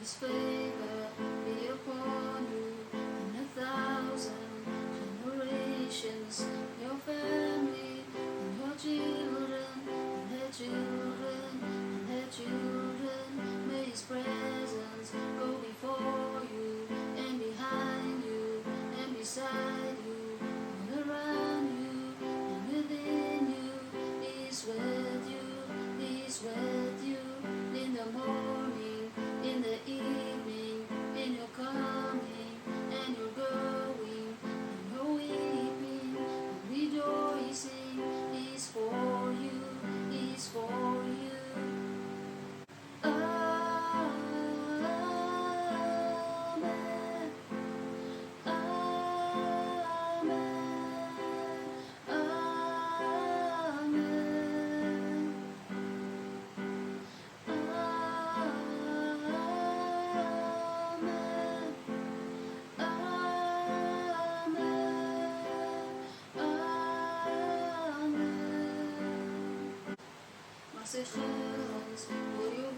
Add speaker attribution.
Speaker 1: His favor be upon you in 1,000 generations, your family and your children and their children and their children. May His presence go before you and behind you and beside you and around you and within you. He's with you, He's with you in the morning, in the evening, in your coming and your going, and your weeping and rejoicing. He's for you, He's for you. Masecheres, por